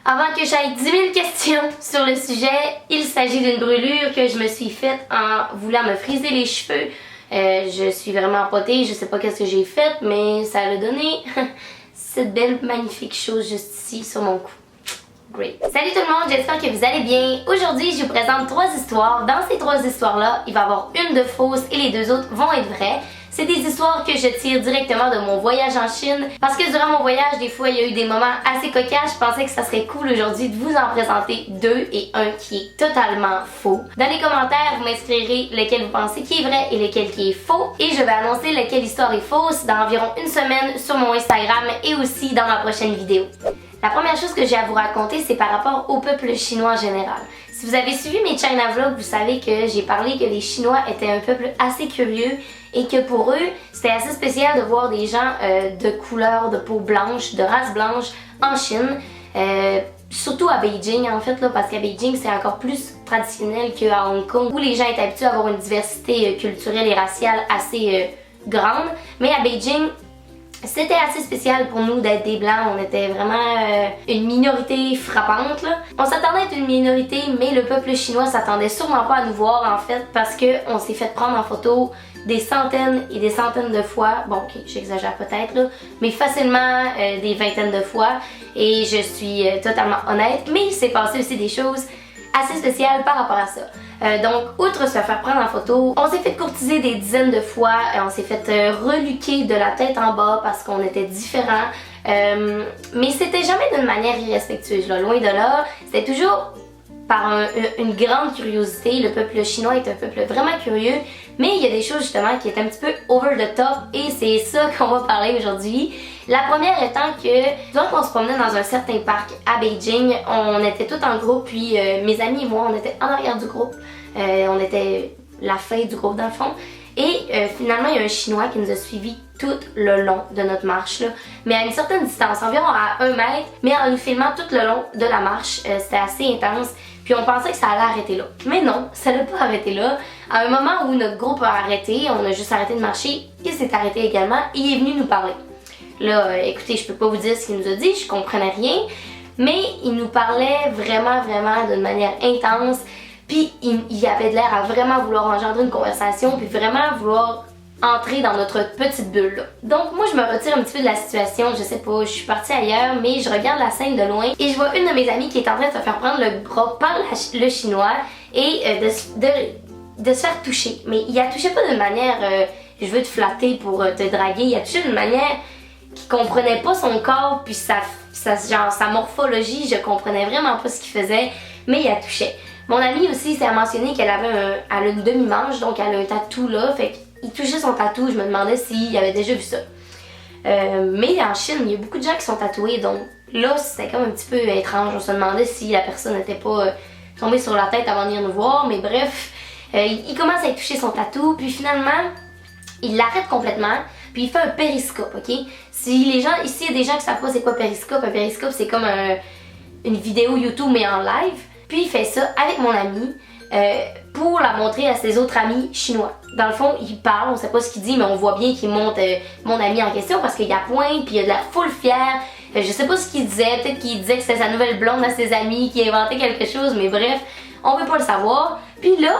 Avant que j'aille 10 000 questions sur le sujet, il s'agit d'une brûlure que je me suis faite en voulant me friser les cheveux. Je suis vraiment empotée, je sais pas qu'est-ce que j'ai fait, mais ça a donné cette belle magnifique chose juste ici sur mon cou. Great. Salut tout le monde, j'espère que vous allez bien. Aujourd'hui, je vous présente 3 histoires. Dans ces 3 histoires-là, il va y avoir une de fausse et les 2 autres vont être vraies. C'est des histoires que je tire directement de mon voyage en Chine parce que durant mon voyage, des fois, il y a eu des moments assez cocasses. Je pensais que ça serait cool aujourd'hui de vous en présenter 2 et un qui est totalement faux. Dans les commentaires, vous m'inscrirez lequel vous pensez qui est vrai et lequel qui est faux. Et je vais annoncer lequel histoire est fausse dans environ une semaine sur mon Instagram et aussi dans ma prochaine vidéo. La première chose que j'ai à vous raconter, c'est par rapport au peuple chinois en général. Si vous avez suivi mes China Vlogs, vous savez que j'ai parlé que les Chinois étaient un peuple assez curieux et que pour eux, c'était assez spécial de voir des gens de couleur de peau blanche, de race blanche en Chine. Surtout à Beijing en fait, là, parce qu'à Beijing c'est encore plus traditionnel qu'à Hong Kong où les gens étaient habitués à avoir une diversité culturelle et raciale assez grande. Mais à Beijing, c'était assez spécial pour nous d'être des blancs, on était vraiment une minorité frappante là. On s'attendait à être une minorité, mais le peuple chinois s'attendait sûrement pas à nous voir en fait parce qu'on s'est fait prendre en photo des centaines et des centaines de fois, bon ok j'exagère peut-être là, mais facilement des vingtaines de fois et je suis totalement honnête, mais il s'est passé aussi des choses assez spéciales par rapport à ça. Donc, outre se faire prendre en photo, on s'est fait courtiser des dizaines de fois, on s'est fait reluquer de la tête en bas parce qu'on était différents, mais c'était jamais d'une manière irrespectueuse, là. Loin de là, c'était toujours par une grande curiosité. Le peuple chinois est un peuple vraiment curieux, mais il y a des choses justement qui est un petit peu over the top et c'est ça qu'on va parler aujourd'hui. La première étant que, donc on se promenait dans un certain parc à Beijing, on était tous en groupe, puis mes amis et moi, on était en arrière du groupe, on était la fin du groupe dans le fond, et finalement il y a un Chinois qui nous a suivis tout le long de notre marche, là, mais à une certaine distance, environ à 1 mètre, mais en nous filmant tout le long de la marche, c'était assez intense. Puis on pensait que ça allait arrêter là. Mais non, ça n'a pas arrêté là. À un moment où notre groupe a arrêté, on a juste arrêté de marcher, il s'est arrêté également et il est venu nous parler. Là, écoutez, je peux pas vous dire ce qu'il nous a dit, je comprenais rien, mais il nous parlait vraiment d'une manière intense, puis il avait de l'air à vraiment vouloir engendrer une conversation, puis vraiment vouloir entrer dans notre petite bulle là. Donc moi je me retire un petit peu de la situation, je sais pas, je suis partie ailleurs, mais je regarde la scène de loin et je vois une de mes amies qui est en train de se faire prendre le bras par le Chinois et de se faire toucher. Mais il la touchait pas d'une manière je veux te flatter pour te draguer, il la touchait d'une manière qui comprenait pas son corps puis genre, sa morphologie, je comprenais vraiment pas ce qu'il faisait, mais il la touchait. Mon amie aussi s'est mentionné qu'elle avait elle a une demi-manche, donc elle a un tatou là, fait il touchait son tatou, je me demandais s'il avait déjà vu ça. Mais en Chine, il y a beaucoup de gens qui sont tatoués, donc là, c'était comme un petit peu étrange. On se demandait si la personne n'était pas tombée sur la tête avant de venir nous voir, mais bref, il commence à y toucher son tatou, puis finalement, il l'arrête complètement, puis il fait un périscope, ok? Si les gens, ici, il y a des gens qui savent pas c'est quoi périscope, un périscope c'est comme une vidéo YouTube mais en live, puis il fait ça avec mon ami. Pour la montrer à ses autres amis chinois. Dans le fond, il parle, on sait pas ce qu'il dit, mais on voit bien qu'il montre mon ami en question parce qu'il a pointe, puis il a de l'air full fier. Je sais pas ce qu'il disait, peut-être qu'il disait que c'était sa nouvelle blonde à ses amis, qui inventait quelque chose, mais bref, on peut pas le savoir. Puis là,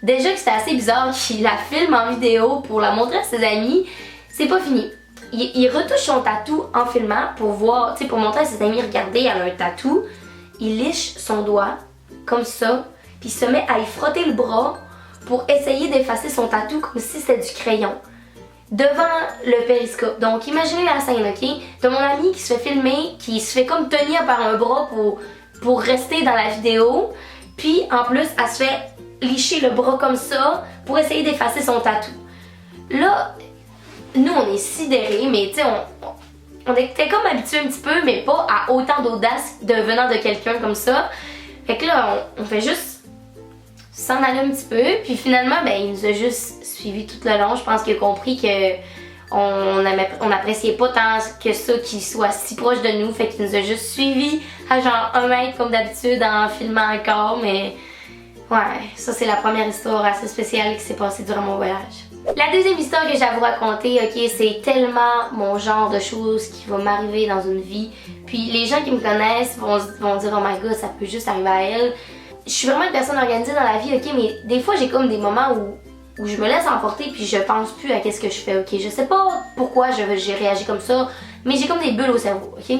déjà que c'était assez bizarre qu'il la filme en vidéo pour la montrer à ses amis, c'est pas fini. Il retouche son tatou en filmant pour voir, tu sais, pour montrer à ses amis, regardez, elle a un tatou. Il liche son doigt, comme ça, puis il se met à y frotter le bras pour essayer d'effacer son tatou comme si c'était du crayon devant le périscope. Donc imaginez la scène, ok? T'as mon ami qui se fait filmer, qui se fait comme tenir par un bras pour rester dans la vidéo, puis en plus elle se fait licher le bras comme ça pour essayer d'effacer son tatou. Là, nous on est sidérés, mais tu sais, on était comme habitués un petit peu, mais pas à autant d'audace venant de quelqu'un comme ça. Fait que là, on fait juste s'en aller un petit peu, puis finalement, ben, il nous a juste suivis tout le long. Je pense qu'il a compris que on appréciait pas tant que ça qu'il soit si proche de nous, fait qu'il nous a juste suivis à genre 1 mètre comme d'habitude en filmant encore, mais ouais, ça c'est la première histoire assez spéciale qui s'est passée durant mon voyage. La deuxième histoire que j'ai à vous raconter, ok, c'est tellement mon genre de choses qui va m'arriver dans une vie, Puis les gens qui me connaissent vont dire oh my god, ça peut juste arriver à elle. Je suis vraiment une personne organisée dans la vie, ok, mais des fois j'ai comme des moments où je me laisse emporter puis je pense plus à qu'est-ce que je fais, ok. Je sais pas pourquoi j'ai réagi comme ça, mais j'ai comme des bulles au cerveau, ok.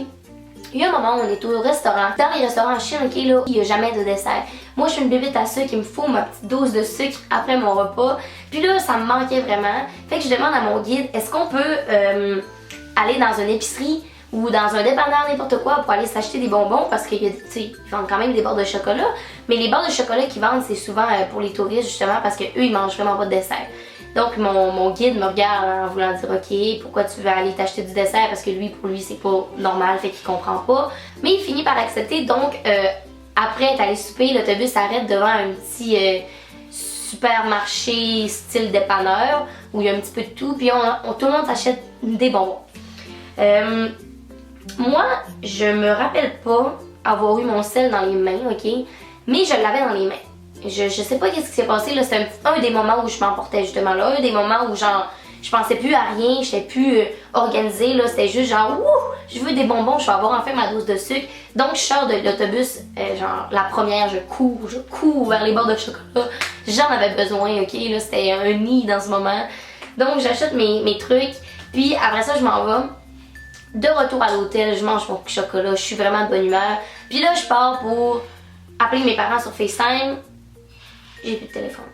Il y a un moment où on est au restaurant. Dans les restaurants en Chine, ok, là, il n'y a jamais de dessert. Moi, je suis une bébête à sucre, il me faut ma petite dose de sucre après mon repas. Puis là, ça me manquait vraiment. Fait que je demande à mon guide, est-ce qu'on peut aller dans une épicerie ou dans un dépanneur, n'importe quoi, pour aller s'acheter des bonbons, parce qu'ils vendent quand même des barres de chocolat. Mais les barres de chocolat qu'ils vendent, c'est souvent pour les touristes, justement, parce qu'eux, ils mangent vraiment pas de dessert. Donc mon guide me regarde en voulant dire ok, pourquoi tu veux aller t'acheter du dessert, parce que lui, pour lui, c'est pas normal, fait qu'il comprend pas. Mais il finit par accepter, donc après être allé souper, l'autobus s'arrête devant un petit supermarché style dépanneur, où il y a un petit peu de tout, puis tout le monde s'achète des bonbons. Moi, je me rappelle pas avoir eu mon sel dans les mains, ok, mais je l'avais dans les mains. Je sais pas qu'est-ce qui s'est passé là, c'est un des moments où je m'emportais justement là, un des moments où genre je pensais plus à rien, j'étais plus organisée là, c'était juste genre ouh, je veux des bonbons, je vais avoir enfin ma dose de sucre. Donc je sors de l'autobus, genre la première, je cours vers les barres de chocolat. J'en avais besoin, ok, là c'était un nid dans ce moment. Donc j'achète mes trucs, puis après ça je m'en vais. De retour à l'hôtel, je mange mon chocolat, je suis vraiment de bonne humeur. Puis là je pars pour appeler mes parents sur FaceTime. J'ai plus de téléphone.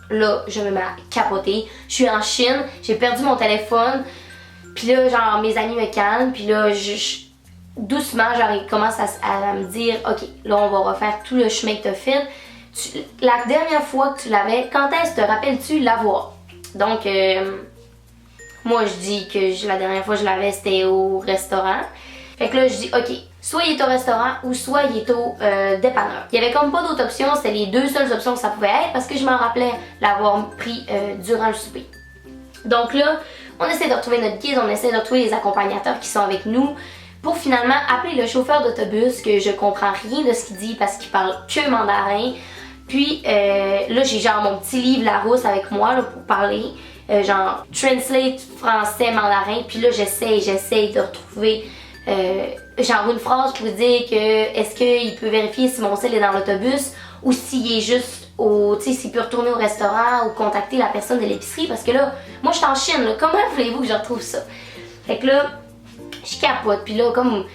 Là, je me mets à capoter. Je suis en Chine, j'ai perdu mon téléphone. Puis là, genre, mes amis me calment. Puis là, doucement, genre, ils commencent à me dire ok, là, on va refaire tout le chemin que t'as fait. La dernière fois que tu l'avais, quand est-ce te rappelles-tu l'avoir? Donc, moi, je dis que la dernière fois que je l'avais, c'était au restaurant. Fait que là, je dis ok, soit il est au restaurant ou soit il est au dépanneur. Il y avait comme pas d'autres options, c'était les deux seules options que ça pouvait être parce que je m'en rappelais l'avoir pris durant le souper. Donc là, on essaie de retrouver notre guide, on essaie de retrouver les accompagnateurs qui sont avec nous pour finalement appeler le chauffeur d'autobus que je comprends rien de ce qu'il dit parce qu'il parle que mandarin. Puis là, j'ai genre mon petit livre Larousse avec moi là, pour parler. Genre translate français mandarin. Puis là, j'essaie de retrouver genre une phrase pour dire que est-ce qu'il peut vérifier si mon sel est dans l'autobus ou s'il est juste tu sais, s'il peut retourner au restaurant ou contacter la personne de l'épicerie parce que là, moi je suis en Chine, là, comment voulez-vous que je retrouve ça? Fait que là, je capote, puis là, comme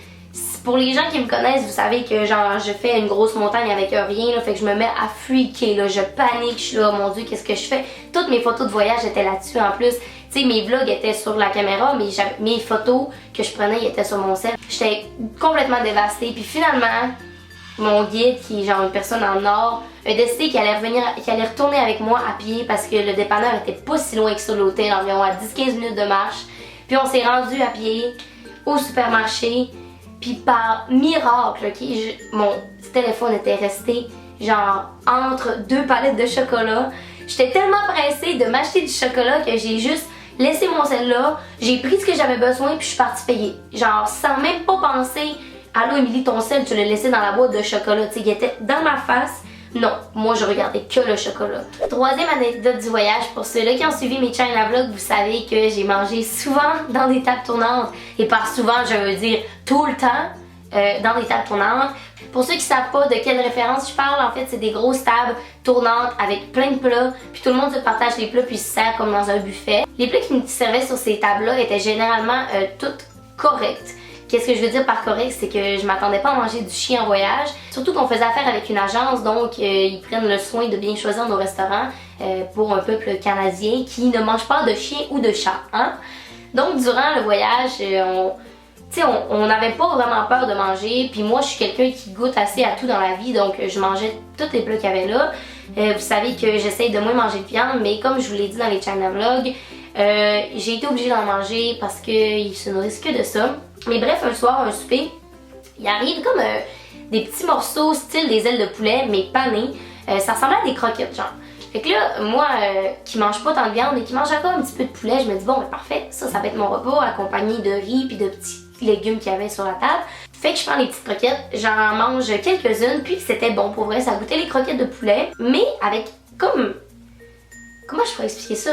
pour les gens qui me connaissent, vous savez que genre je fais une grosse montagne avec rien, là, fait que je me mets à freaker, là, je panique, je suis là, oh mon dieu, qu'est-ce que je fais? Toutes mes photos de voyage étaient là-dessus en plus. Tu sais, mes vlogs étaient sur la caméra, mais mes photos que je prenais étaient sur mon cell. J'étais complètement dévastée. Puis finalement, mon guide, qui est genre une personne en or, a décidé qu'il allait retourner avec moi à pied parce que le dépanneur était pas si loin que ça de l'hôtel, environ à 10-15 minutes de marche. Puis on s'est rendu à pied au supermarché. Puis par miracle, okay, mon téléphone était resté genre entre deux palettes de chocolat. J'étais tellement pressée de m'acheter du chocolat que j'ai juste laissé mon sel là, j'ai pris ce que j'avais besoin puis je suis partie payer. Genre sans même pas penser, allô Émilie, ton sel, tu l'as laissé dans la boîte de chocolat. Tu sais, il était dans ma face. Non, moi je regardais que le chocolat. Troisième anecdote du voyage, pour ceux-là qui ont suivi mes China vlogs, vous savez que j'ai mangé souvent dans des tables tournantes. Et par souvent, je veux dire tout le temps dans des tables tournantes. Pour ceux qui savent pas de quelle référence je parle, en fait, c'est des grosses tables tournantes avec plein de plats. Puis tout le monde se partage les plats puis se sert comme dans un buffet. Les plats qui me servaient sur ces tables-là étaient généralement toutes correctes. Qu'est-ce que je veux dire par correct, c'est que je m'attendais pas à manger du chien en voyage. Surtout qu'on faisait affaire avec une agence, donc ils prennent le soin de bien choisir nos restaurants pour un peuple canadien qui ne mange pas de chien ou de chat. Hein? Donc durant le voyage, on n'avait pas vraiment peur de manger. Puis moi, je suis quelqu'un qui goûte assez à tout dans la vie, donc je mangeais tous les plats qu'il y avait là. Vous savez que j'essaye de moins manger de viande, mais comme je vous l'ai dit dans les China vlogs, j'ai été obligée d'en manger parce qu'ils se nourrissent que de ça. Mais bref, un soir, un souper, il arrive comme des petits morceaux style des ailes de poulet, mais panés. Ça ressemblait à des croquettes, genre. Fait que là, moi, qui mange pas tant de viande et qui mange encore un petit peu de poulet, je me dis bon, ben parfait, ça va être mon repas accompagné de riz puis de petits légumes qu'il y avait sur la table. Fait que je prends les petites croquettes, j'en mange quelques-unes, puis c'était bon pour vrai, ça goûtait les croquettes de poulet, mais avec comme... Comment je pourrais expliquer ça?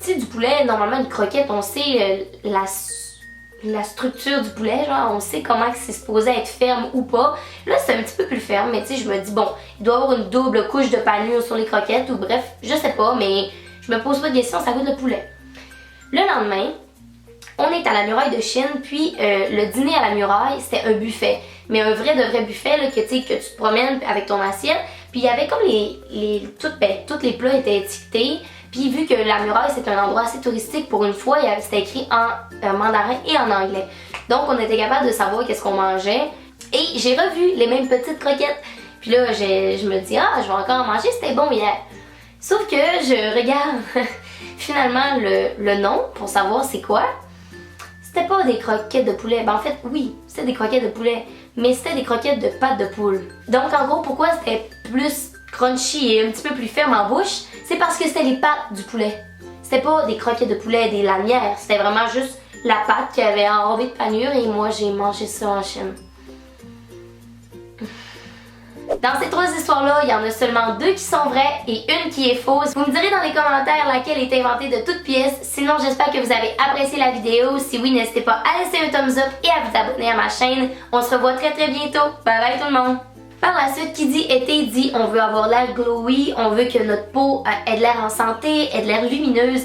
Tu sais, du poulet, normalement, une croquette, on sait la structure du poulet, genre on sait comment c'est supposé être ferme ou pas. Là c'est un petit peu plus ferme, mais tu sais je me dis bon, il doit y avoir une double couche de panure sur les croquettes ou bref, je sais pas, mais je me pose pas de questions, ça goûte le poulet. Le lendemain, on est à la muraille de Chine, puis le dîner à la muraille, c'était un buffet. Mais un vrai de vrai buffet là, que tu te promènes avec ton assiette. Puis il y avait comme tous les plats étaient étiquetés. Puis vu que la muraille c'est un endroit assez touristique, pour une fois, c'était écrit en mandarin et en anglais. Donc on était capable de savoir qu'est-ce qu'on mangeait. Et j'ai revu les mêmes petites croquettes. Puis là, je me dis, ah, je vais encore en manger, c'était bon hier. Sauf que je regarde finalement le nom pour savoir c'est quoi. C'était pas des croquettes de poulet. Ben en fait, oui, c'était des croquettes de poulet, mais c'était des croquettes de pâte de poule. Donc en gros, pourquoi c'était plus crunchy et un petit peu plus ferme en bouche? C'est parce que c'était les pattes du poulet. C'était pas des croquettes de poulet, des lanières. C'était vraiment juste la pâte qui avait enrobé de panure et moi j'ai mangé ça en Chine. Dans ces 3 histoires-là, il y en a seulement 2 qui sont vraies et une qui est fausse. Vous me direz dans les commentaires laquelle est inventée de toutes pièces. Sinon, j'espère que vous avez apprécié la vidéo. Si oui, n'hésitez pas à laisser un thumbs up et à vous abonner à ma chaîne. On se revoit très bientôt. Bye bye tout le monde! Par la suite, qui dit été dit on veut avoir l'air glowy, on veut que notre peau ait de l'air en santé, ait de l'air lumineuse.